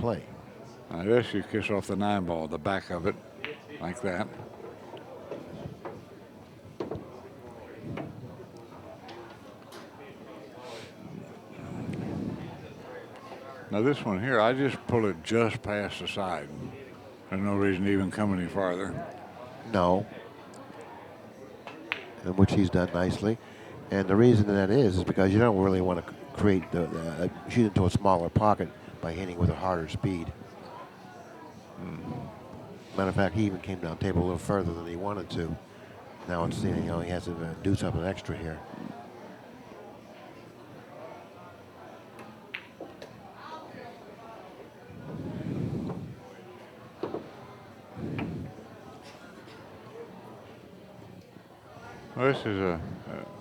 play. Now this, you kiss off the 9-ball, the back of it, like that. Now this one here, I just pull it just past the side. There's no reason to even come any farther. No. In which he's done nicely. And the reason that is because you don't really want to create shoot into a smaller pocket by hitting with a harder speed. Matter of fact, he even came down table a little further than he wanted to. Now it's, he has to do something extra here. Well, this is a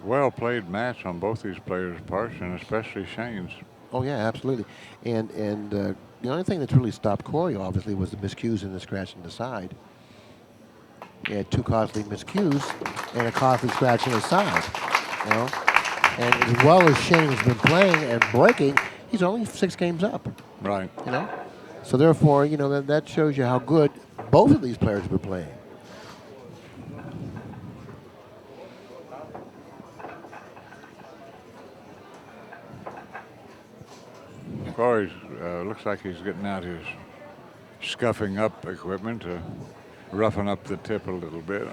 well-played match on both these players' parts, and especially Shane's. Oh yeah, absolutely. And the only thing that's really stopped Corey, obviously, was the miscues and the scratch in the side. He had 2 costly miscues and a costly scratch in the side. And as well as Shane has been playing and breaking, he's only 6 games up. Right. So therefore, that shows you how good both of these players have been playing. Corey looks like he's getting out his scuffing up equipment to roughen up the tip a little bit.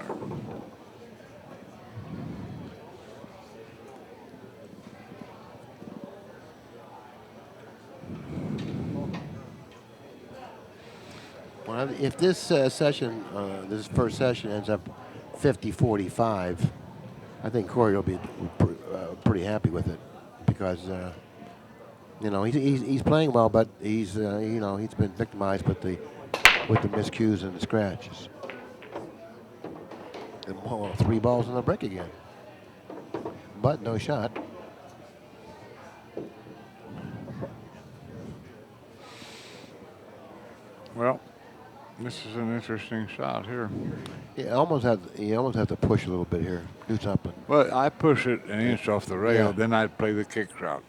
Well, if this session, this first session ends up 50-45, I think Corey will be pretty happy with it because he's playing well, but he's he's been victimized with the miscues and the scratches. And 3 balls in the break again, but no shot. Well, this is an interesting shot here. You almost have to push a little bit here, do something. Well, I push it an inch off the rail, then I'd play the kick route.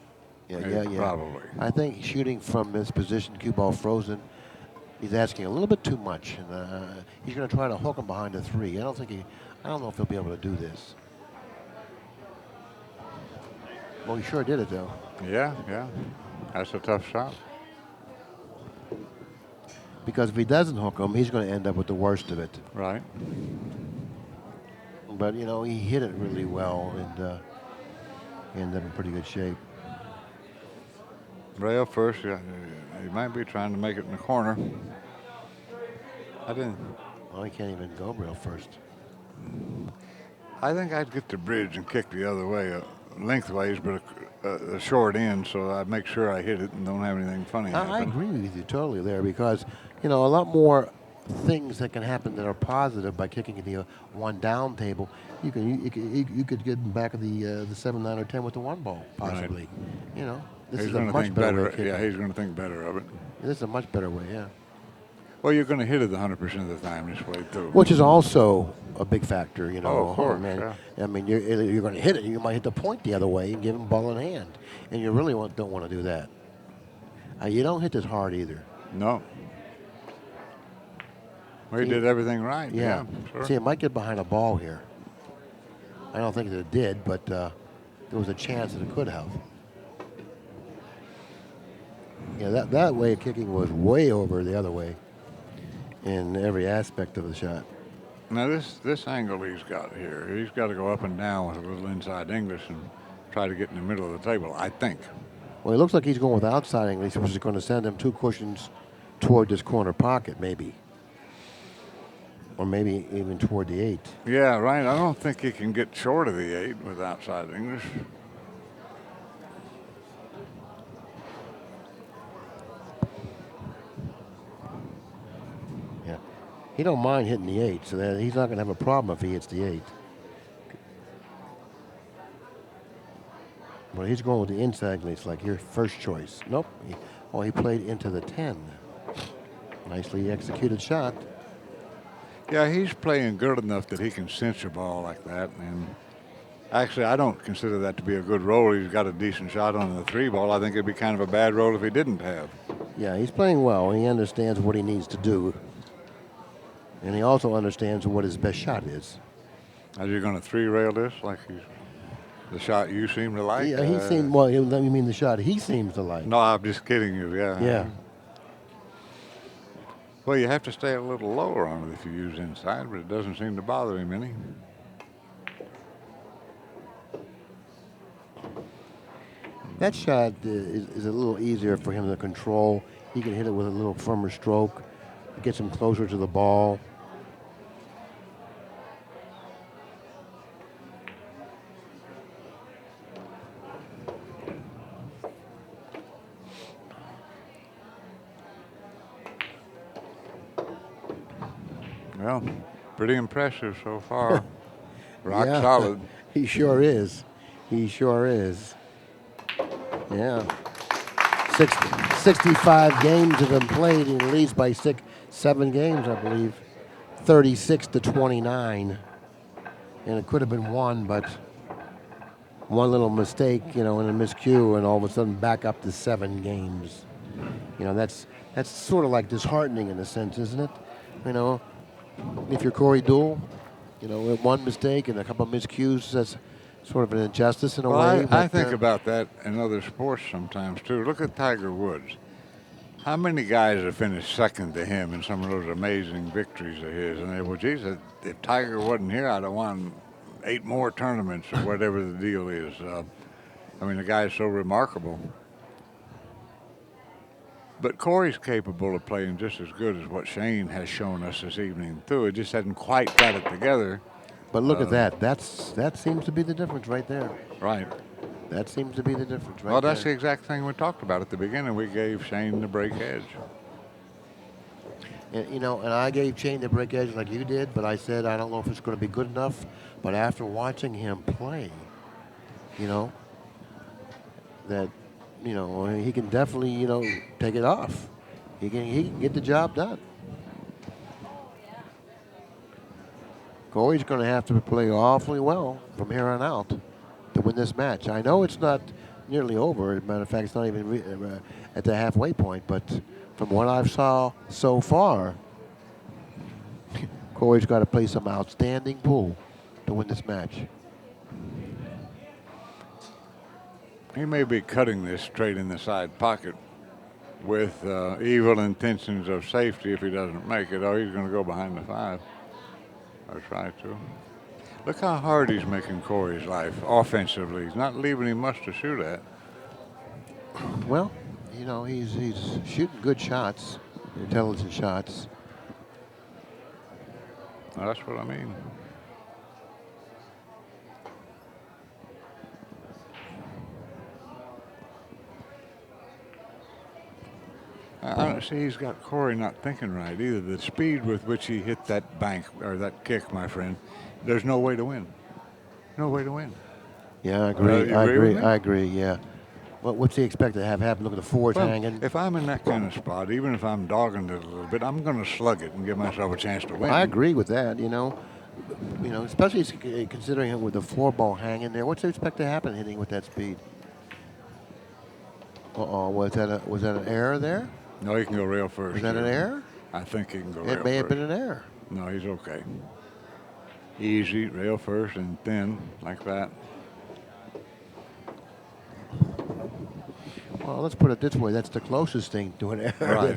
Yeah. Probably. I think shooting from this position, cue ball frozen, he's asking a little bit too much, and he's going to try to hook him behind the 3. I don't know if he'll be able to do this. Well, he sure did it though. Yeah. That's a tough shot. Because if he doesn't hook him, he's going to end up with the worst of it. Right. But he hit it really well, and he ended up in pretty good shape. Rail first, he might be trying to make it in the corner. I didn't. Well, he can't even go rail first. I think I'd get the bridge and kick the other way, lengthways, but a short end, so I'd make sure I hit it and don't have anything funny happen. I agree with you totally there because, a lot more things that can happen that are positive by kicking the 1 down table. You could get back of the 7, 9, or 10 with the 1 ball possibly. Right. This he's is a much better way. Yeah, he's going to think better of it. This is a much better way. Yeah. Well, you're going to hit it 100% of the time this way too. Which is also a big factor. Oh, of course. Man. Yeah. I mean, you're going to hit it. You might hit the point the other way and give him ball in hand, and you really don't want to do that. You don't hit this hard either. No. Well, he did everything right. Yeah. Sure. See, it might get behind a ball here. I don't think that it did, but there was a chance that it could have. Yeah, that way of kicking was way over the other way in every aspect of the shot. Now this angle he's got here, he's got to go up and down with a little inside English and try to get in the middle of the table, I think. Well, it looks like he's going with outside English, which is going to send him 2 cushions toward this corner pocket, maybe. Or maybe even toward the 8. Yeah, right. I don't think he can get short of the 8 with outside English. Yeah. He don't mind hitting the 8, so that he's not going to have a problem if he hits the 8. Well, he's going with the inside English, like your first choice. Nope. He played into the 10. Nicely executed shot. Yeah, he's playing good enough that he can cinch a ball like that. And actually, I don't consider that to be a good roll. He's got a decent shot on the 3 ball. I think it'd be kind of a bad roll if he didn't have. Yeah, he's playing well. He understands what he needs to do. And he also understands what his best shot is. Are you going to three-rail this like the shot you seem to like? Yeah, he seemed, well, you mean the shot he seems to like. No, I'm just kidding you, yeah. Yeah. Well, you have to stay a little lower on it if you use inside, but it doesn't seem to bother him any. That shot is a little easier for him to control. He can hit it with a little firmer stroke. It gets him closer to the ball. Well, pretty impressive so far. Rock Yeah, solid. He sure is. He sure is. Yeah. 65 games have been played, and he leads by 7 games, I believe. 36-29. And it could have been one, but one little mistake, in a miscue, and all of a sudden back up to 7 games. That's sort of like disheartening in a sense, isn't it? If you're Corey Deuel, with one mistake and a couple of miscues, that's sort of an injustice in a way. I think about that in other sports sometimes too. Look at Tiger Woods. How many guys have finished second to him in some of those amazing victories of his? And they, well, geez, if Tiger wasn't here, I'd have won 8 more tournaments or whatever the deal is. The guy's so remarkable. But Corey's capable of playing just as good as what Shane has shown us this evening, too. It just hasn't quite got it together. But look at that. That seems to be the difference right there. Right. That seems to be the difference right Well, that's the there. exact thing we talked about at the beginning. We gave Shane the break edge. And I gave Shane the break edge like you did, but I said I don't know if it's going to be good enough. But after watching him play, that he can definitely take it off. He can get the job done. Corey's going to have to play awfully well from here on out to win this match. I know it's not nearly over. As a matter of fact, it's not even at the halfway point. But from what I've saw so far, Corey's got to play some outstanding pool to win this match. He may be cutting this straight in the side pocket with evil intentions of safety if he doesn't make it. Oh, he's going to go behind the 5. I'll try to. Look how hard he's making Corey's life offensively. He's not leaving him much to shoot at. Well, he's shooting good shots, intelligent shots. Well, that's what I mean. I don't see he's got Corey not thinking right either. The speed with which he hit that bank or that kick, my friend, there's no way to win. No way to win. Yeah, I agree. You agree with me? I agree. Yeah. What's he expect to have happen? Look at the fours hanging. If I'm in that kind of spot, even if I'm dogging it a little bit, I'm going to slug it and give myself a chance to win. I agree with that. Especially considering it with the 4-ball hanging there. What's he expect to happen hitting with that speed? Was that an error there? No, he can go rail first. Was that an error? I think he can go rail first. It may have been an error. No, he's okay. Easy, rail first and thin, like that. Well, let's put it this way. That's the closest thing to an error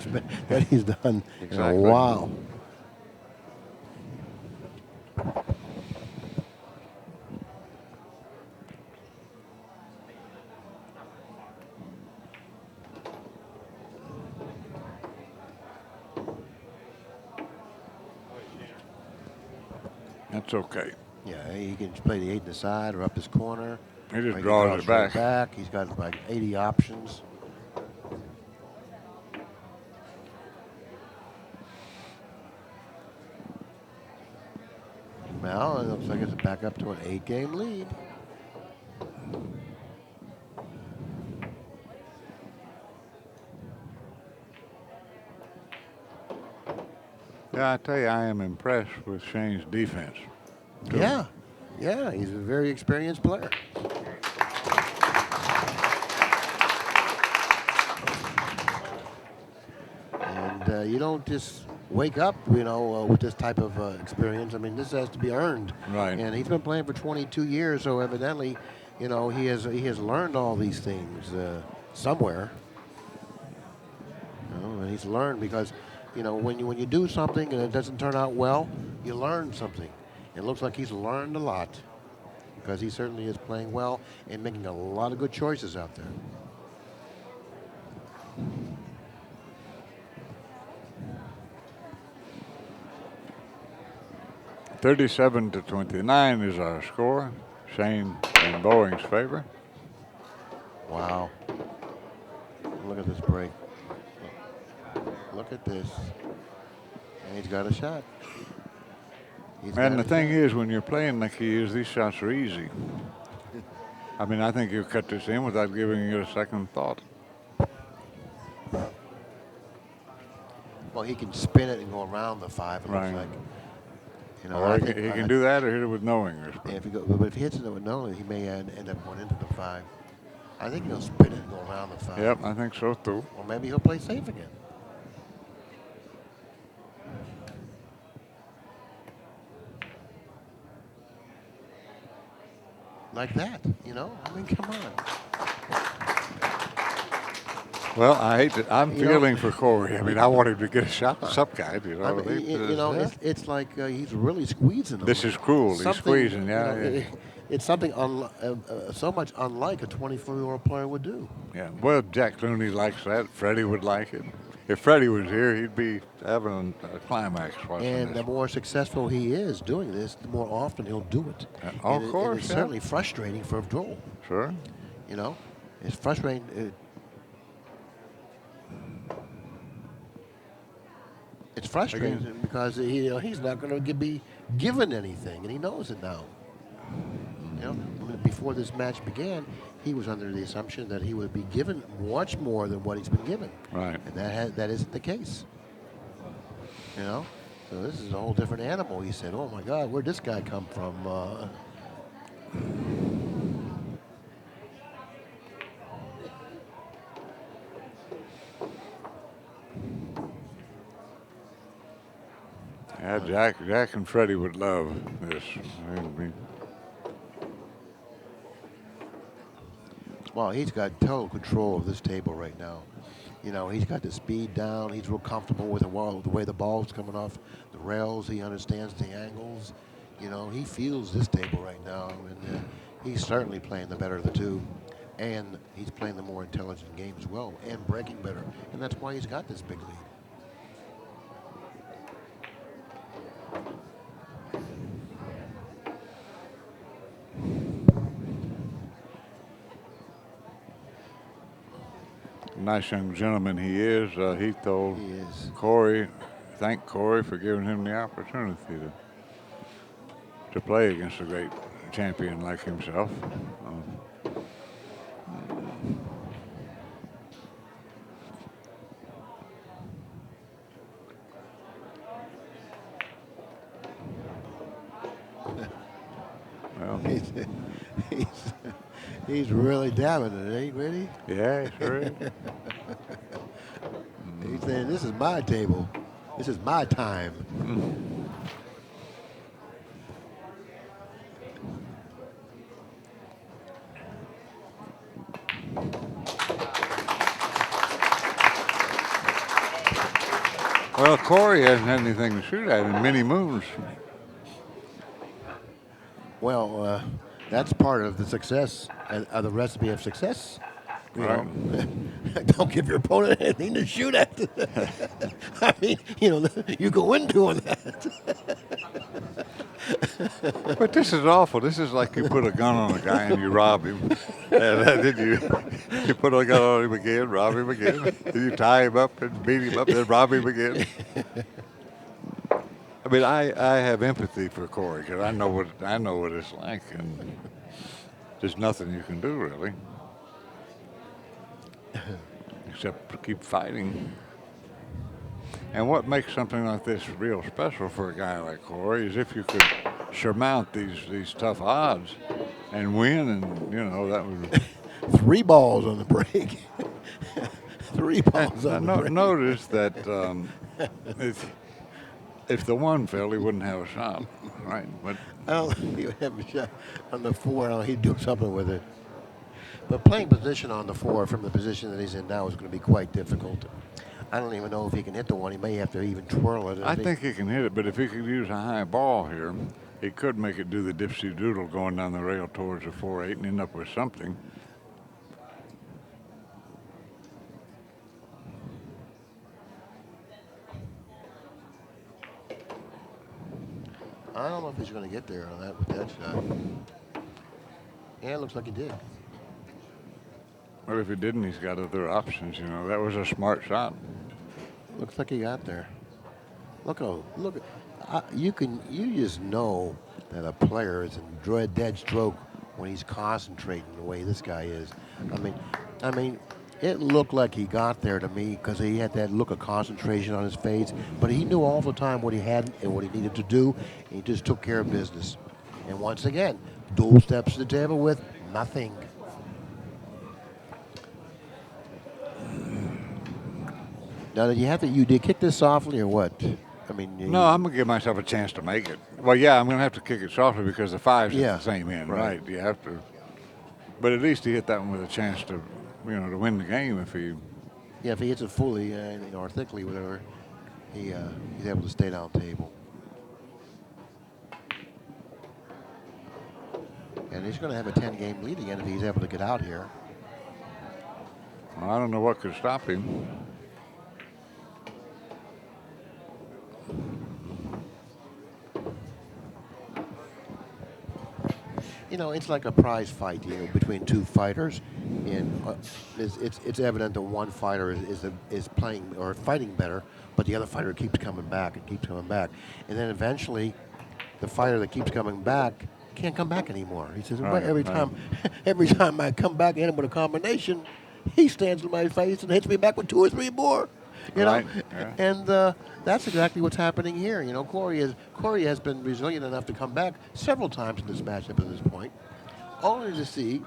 that he's done in a Exactly. while. That's okay. Yeah, he can play the 8 in the side or up his corner. He just Or draws it back. He's got like 80 options. Now it looks like it's back up to an 8-game lead. Yeah, I tell you, I am impressed with Shane's defense. too. Yeah, he's a very experienced player. you don't just wake up, with this type of experience. I mean, this has to be earned. Right. And he's been playing for 22 years, so evidently, he has learned all these things somewhere. And he's learned because, when you do something and it doesn't turn out well, you learn something. It looks like he's learned a lot because he certainly is playing well and making a lot of good choices out there. $37-29 is our score. Shane in Boeing's favor. Wow. Look at this break. Look at this. And he's got a shot. And the thing is, when you're playing like he is, these shots are easy. I mean, I think you cut this in without giving it a second thought. Well, he can spin it and go around the 5, it Right. looks like. Or he can do that or hit it with no English. Yeah, but if he hits it with no, he may end up going into the 5. I think he'll spin it and go around the 5. Yep, I think so too. Or maybe he'll play safe again. Like that, I mean, come on. Well, I'm feeling for Corey. I mean, I want him to get a shot at some kind. It's like he's really squeezing him. This is cruel. He's squeezing, yeah. It's something so much unlike a 24-year-old player would do. Yeah. Well, Jack Looney likes that. Freddie would like it. If Freddie was here, he'd be having a climax watching And this. the more successful he is doing this, the more often he'll do it. Of course, it's certainly frustrating for Joel. Sure. It's frustrating. It's frustrating because he's not going to be given anything, and he knows it now. Before this match began, he was under the assumption that he would be given much more than what he's been given. Right. And that isn't the case. So this is a whole different animal. He said, "Oh my God, where'd this guy come from?" Yeah, Jack and Freddie would love this. Well, he's got total control of this table right now. He's got the speed down. He's real comfortable with the way the ball's coming off the rails. He understands the angles. He feels this table right now, and he's certainly playing the better of the two. And he's playing the more intelligent game as well, and breaking better. And that's why he's got this big lead. Nice young gentleman he is. He told thank Corey for giving him the opportunity to play against a great champion like himself. Well, he's really dabbing it, ain't he, Reddy? Yeah, sure is. He's saying, "This is my table. This is my time." Well, Corey hasn't had anything to shoot at in many moons. Well, that's part of the success, the recipe of success. Don't give your opponent anything to shoot at. I mean, you go in doing that. But this is awful. This is like you put a gun on a guy and you rob him. And then you put a gun on him again, rob him again. Then you tie him up and beat him up, then rob him again. I mean, I have empathy for Corey because I know what it's like, and there's nothing you can do really, except to keep fighting. And what makes something like this real special for a guy like Corey is if you could surmount these tough odds and win, and that would 3 balls on the break. 3 balls on the break. Notice that if the 1 fell, he wouldn't have a shot, right? But I don't think he would have a shot on the 4. I don't know, he'd do something with it. But playing position on the 4 from the position that he's in now is going to be quite difficult. I don't even know if he can hit the 1. He may have to even twirl it. I think he can hit it, but if he could use a high ball here, he could make it do the dipsy doodle going down the rail towards the 4-8 and end up with something. I don't know if he's going to get there on that with that shot. Yeah, it looks like he did. Well, if he didn't, he's got other options. You know, that was a smart shot. Looks like he got there. Look! You just know that a player is in dead stroke when he's concentrating the way this guy is. I mean, it looked like he got there to me because he had that look of concentration on his face. But he knew all the time what he had and what he needed to do, and he just took care of business. And once again, dual steps to the table with nothing. Now, did you kick this softly or what? I mean, No, I'm gonna give myself a chance to make it. Well, yeah, I'm gonna have to kick it softly because the 5's at the same end, right? You have to. But at least he hit that one with a chance to, to win the game if he. Yeah, if he hits it fully, or thickly, whatever, he's able to stay down table. And he's going to have a 10-game lead again if he's able to get out here. Well, I don't know what could stop him. It's like a prize fight, between 2 fighters, and it's evident that one fighter is playing or fighting better, but the other fighter keeps coming back and keeps coming back, and then eventually, the fighter that keeps coming back can't come back anymore. He says, every time I come back in with a combination, he stands in my face and hits me back with 2 or 3 more. Right. Yeah. And that's exactly what's happening here. Corey has been resilient enough to come back several times in this matchup at this point, only to see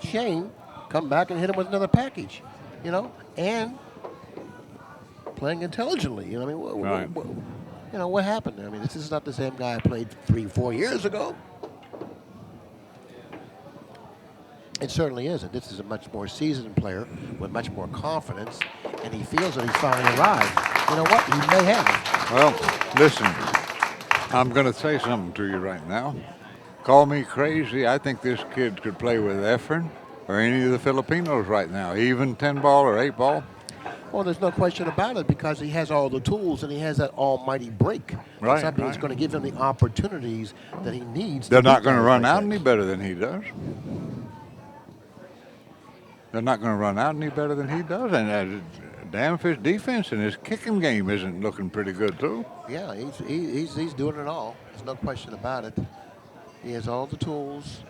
Shane come back and hit him with another package, and playing intelligently. What happened? I mean, this is not the same guy I played 3-4 years ago. It certainly isn't. This is a much more seasoned player with much more confidence, and he feels that he's finally arrived. You know what? He may have. Well, listen, I'm going to say something to you right now. Call me crazy. I think this kid could play with Efren or any of the Filipinos right now, even 10-ball or 8-ball. Well, there's no question about it because he has all the tools and he has that almighty break. Right. Something that's going to give him the opportunities that he needs. They're not going to run out any better than he does. They're not going to run out any better than he does. And damn if his defense and his kicking game isn't looking pretty good, too. Yeah, he's doing it all. There's no question about it. He has all the tools,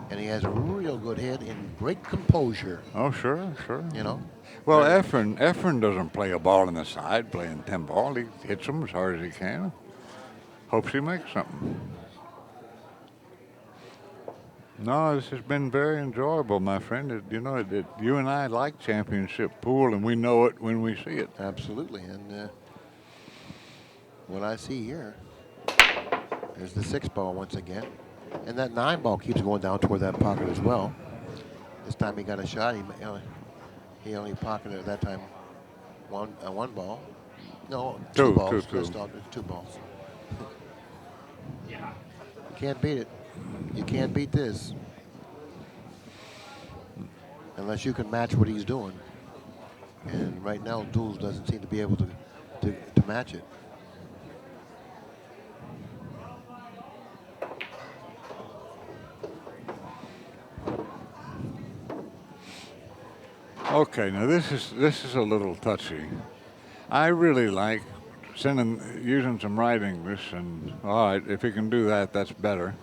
and he has a real good head and great composure. Oh, sure. Well, Right. Efren doesn't play a ball in the side, playing 10-ball. He hits them as hard as he can. Hopes he makes something. No, this has been very enjoyable, my friend. You and I like championship pool, and we know it when we see it. Absolutely, and what I see here, there's the 6-ball once again, and that 9-ball keeps going down toward that pocket as well. This time he got a shot. He only pocketed at that time one ball. No, two balls. Two. Let's talk 2 balls. You can't beat it. You can't beat this unless you can match what he's doing. And right now, Duels doesn't seem to be able to match it. Okay, now this is a little touchy. I really like using some right English, and all right, if he can do that, that's better.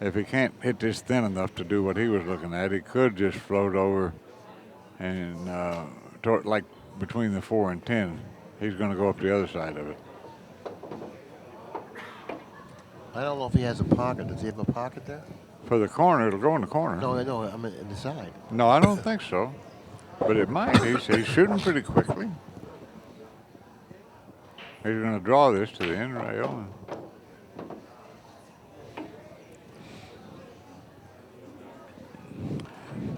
If he can't hit this thin enough to do what he was looking at, he could just float over and like between the 4 and 10. He's going to go up the other side of it. I don't know if he has a pocket. Does he have a pocket there? For the corner, it'll go in the corner. No, I mean in the side. No, I don't think so. But it might. He's shooting pretty quickly. He's going to draw this to the end rail.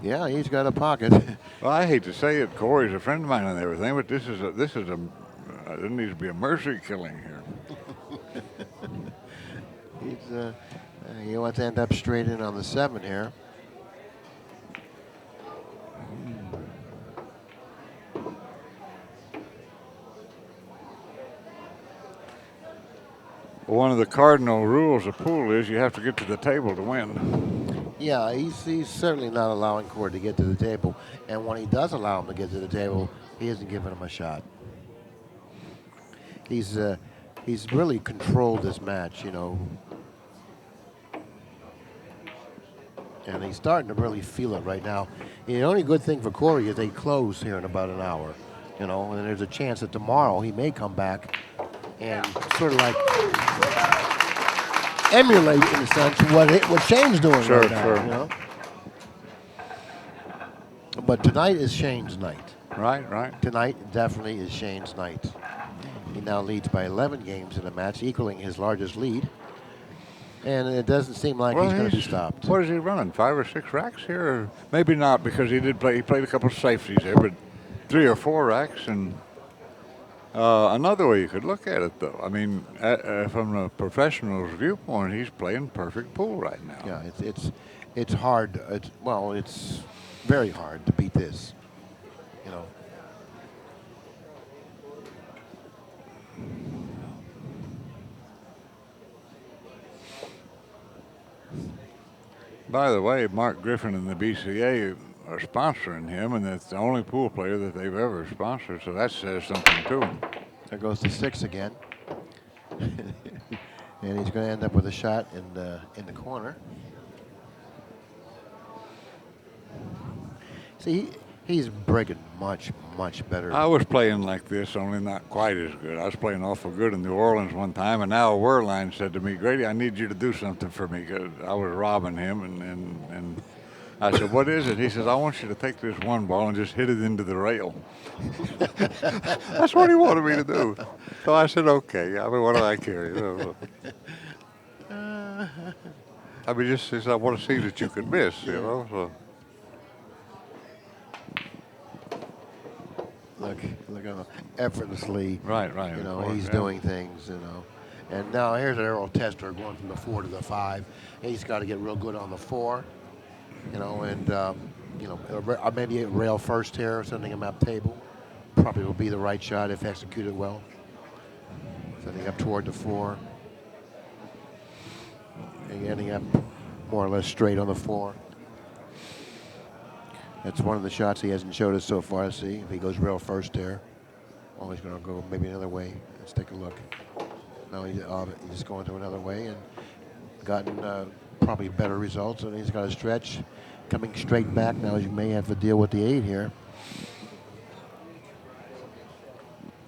Yeah, he's got a pocket. Well, I hate to say it, Corey's a friend of mine and everything, but this is there needs to be a mercy killing here. He wants to end up straight in on the 7 here. One of the cardinal rules of pool is you have to get to the table to win. Yeah, he's certainly not allowing Corey to get to the table. And when he does allow him to get to the table, he isn't giving him a shot. He's really controlled this match, you know. And he's starting to really feel it right now. The only good thing for Corey is they close here in about an hour, you know, and there's a chance that tomorrow he may come back and sort of like emulate, in a sense, what Shane's doing right now. Sure. You know? But tonight is Shane's night. Right. Tonight definitely is Shane's night. He now leads by 11 games in the match, equaling his largest lead. And it doesn't seem like he's going to be stopped. What is he running? 5 or 6 racks here? Or maybe not, because he played a couple of safeties there, but 3 or 4 racks. And another way you could look at it, though, I mean, from a professional's viewpoint, he's playing perfect pool right now. Yeah, it's hard. It's very hard to beat this, you know. By the way, Mark Griffin and the BCA are sponsoring him, and that's the only pool player that they've ever sponsored, so that says something too. There goes the 6 again. And he's going to end up with a shot in the corner. See, he's breaking much better. I was playing like this, only not quite as good. I was playing awful good in New Orleans one time, and Al Werline said to me, "Grady, I need you to do something for me," because I was robbing him, and I said, "What is it?" He says, "I want you to take this one ball and just hit it into the rail." That's what he wanted me to do. So I said, "Okay." I mean, what do I care? You know? I mean, just I want to see that you can miss, you know. So. Look at him effortlessly. Right. You know, he's doing things, you know. And now here's an Errol Tester going from the 4 to the 5. He's got to get real good on the 4, you know, and, you know, maybe a rail first here, sending him up table. Probably will be the right shot if executed well. Sending up toward the 4. And getting up more or less straight on the 4. That's one of the shots he hasn't showed us so far. See if he goes rail first there. Oh, he's going to go maybe another way. Let's take a look. No, he's just going to another way and gotten probably better results. And he's got a stretch coming straight back. Now you may have to deal with the 8 here.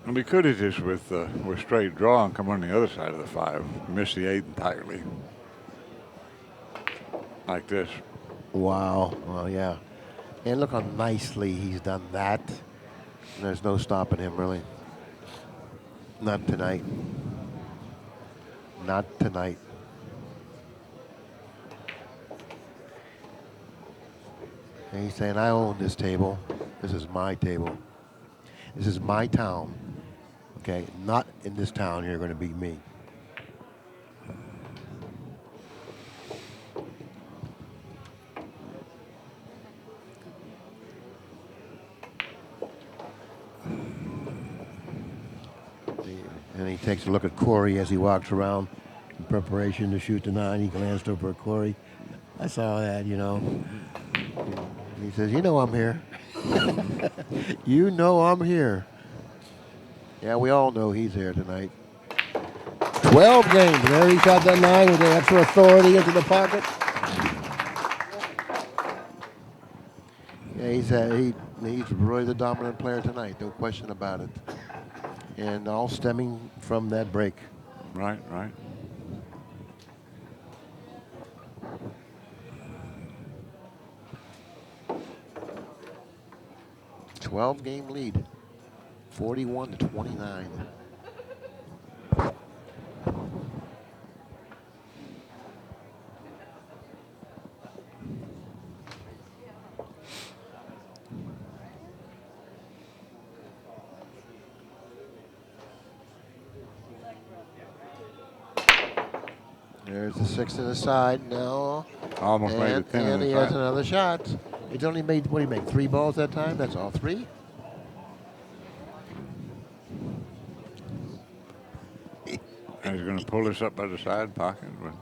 And we could have just with straight draw and come on the other side of the 5, miss the 8 entirely, like this. Wow. Well, yeah. And look how nicely he's done that. There's no stopping him, really. Not tonight. Not tonight. And he's saying, I own this table. This is my table. This is my town. Okay? Not in this town you're going to beat me. And he takes a look at Corey as he walks around in preparation to shoot the 9. He glanced over at Corey. I saw that, you know. He says, you know I'm here. You know I'm here. Yeah, we all know he's here tonight. 12 games. There he shot that 9 with the extra authority into the pocket. Yeah, he's really the dominant player tonight. No question about it. And all stemming from that break. Right. 12-game lead, 41-29. There's the 6 to the side now. Almost made it 10 and in he the has final. another shot. He's only made, what did he make, 3 balls that time? That's all 3? And he's going to pull this up by the side pocket. But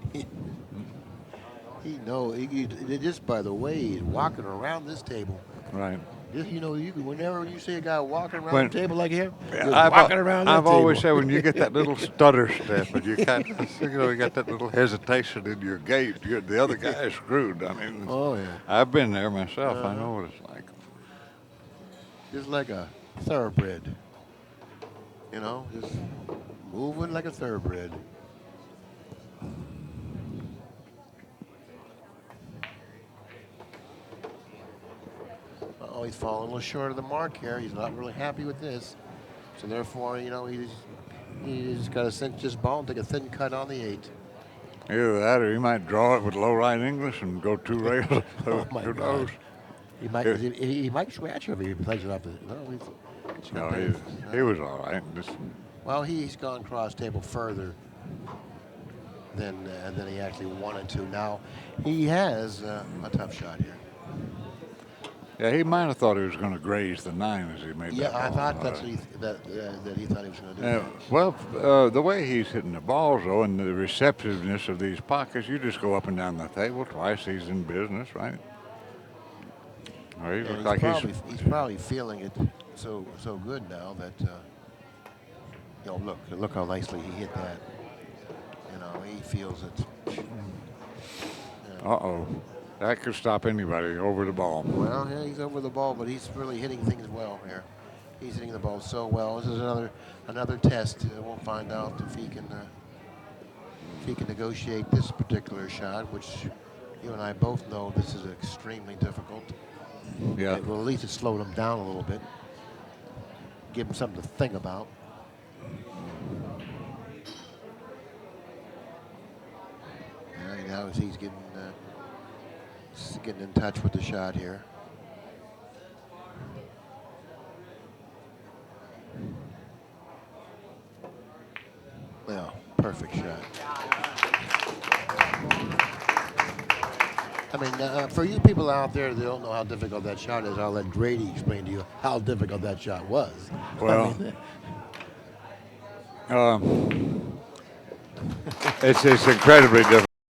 He know just by the way he's walking around this table. right. Just, you know, whenever you see a guy walking around When- the table like him, just I've, walking around that I've always said table. when you get that little stutter step and you kind of, you got that little hesitation in your gait, the other guy is screwed. I mean, Oh yeah, I've been there myself. I know what it's like. just like a thoroughbred. You know, just moving like a thoroughbred. Oh, he's falling a little short of the mark here. He's not really happy with this. So therefore, you know, he's got to cinch this ball and take a thin cut on the 8. Either that or he might draw it with low right English and go 2 rails. Oh my Who God. knows? He might he might scratch if he plays it off the. No, He was all right. Well, he's gone cross table further than he actually wanted to. Now he has a tough shot here. Yeah, he might have thought he was going to graze the 9 as he made that Yeah, I ball. thought that's what that he thought he was going to do. Well, the way he's hitting the balls, though, and the receptiveness of these pockets, you just go up and down the table twice. He's in business, right? Or he looks like he's probably feeling it so good now that you know, look how nicely he hit that. You know, he feels it. Uh-oh. That could stop anybody over the ball. Well, yeah, he's over the ball, but he's really hitting things well here. He's hitting the ball so well. This is another test. We'll find out if he can negotiate this particular shot, which you and I both know this is extremely difficult. Yeah. Well, at least it slowed him down a little bit. Give him something to think about. Now he's getting in touch with the shot here. Yeah, perfect shot. I mean, for you people out there that don't know how difficult that shot is, I'll let Grady explain to you how difficult that shot was. Well, it's incredibly difficult.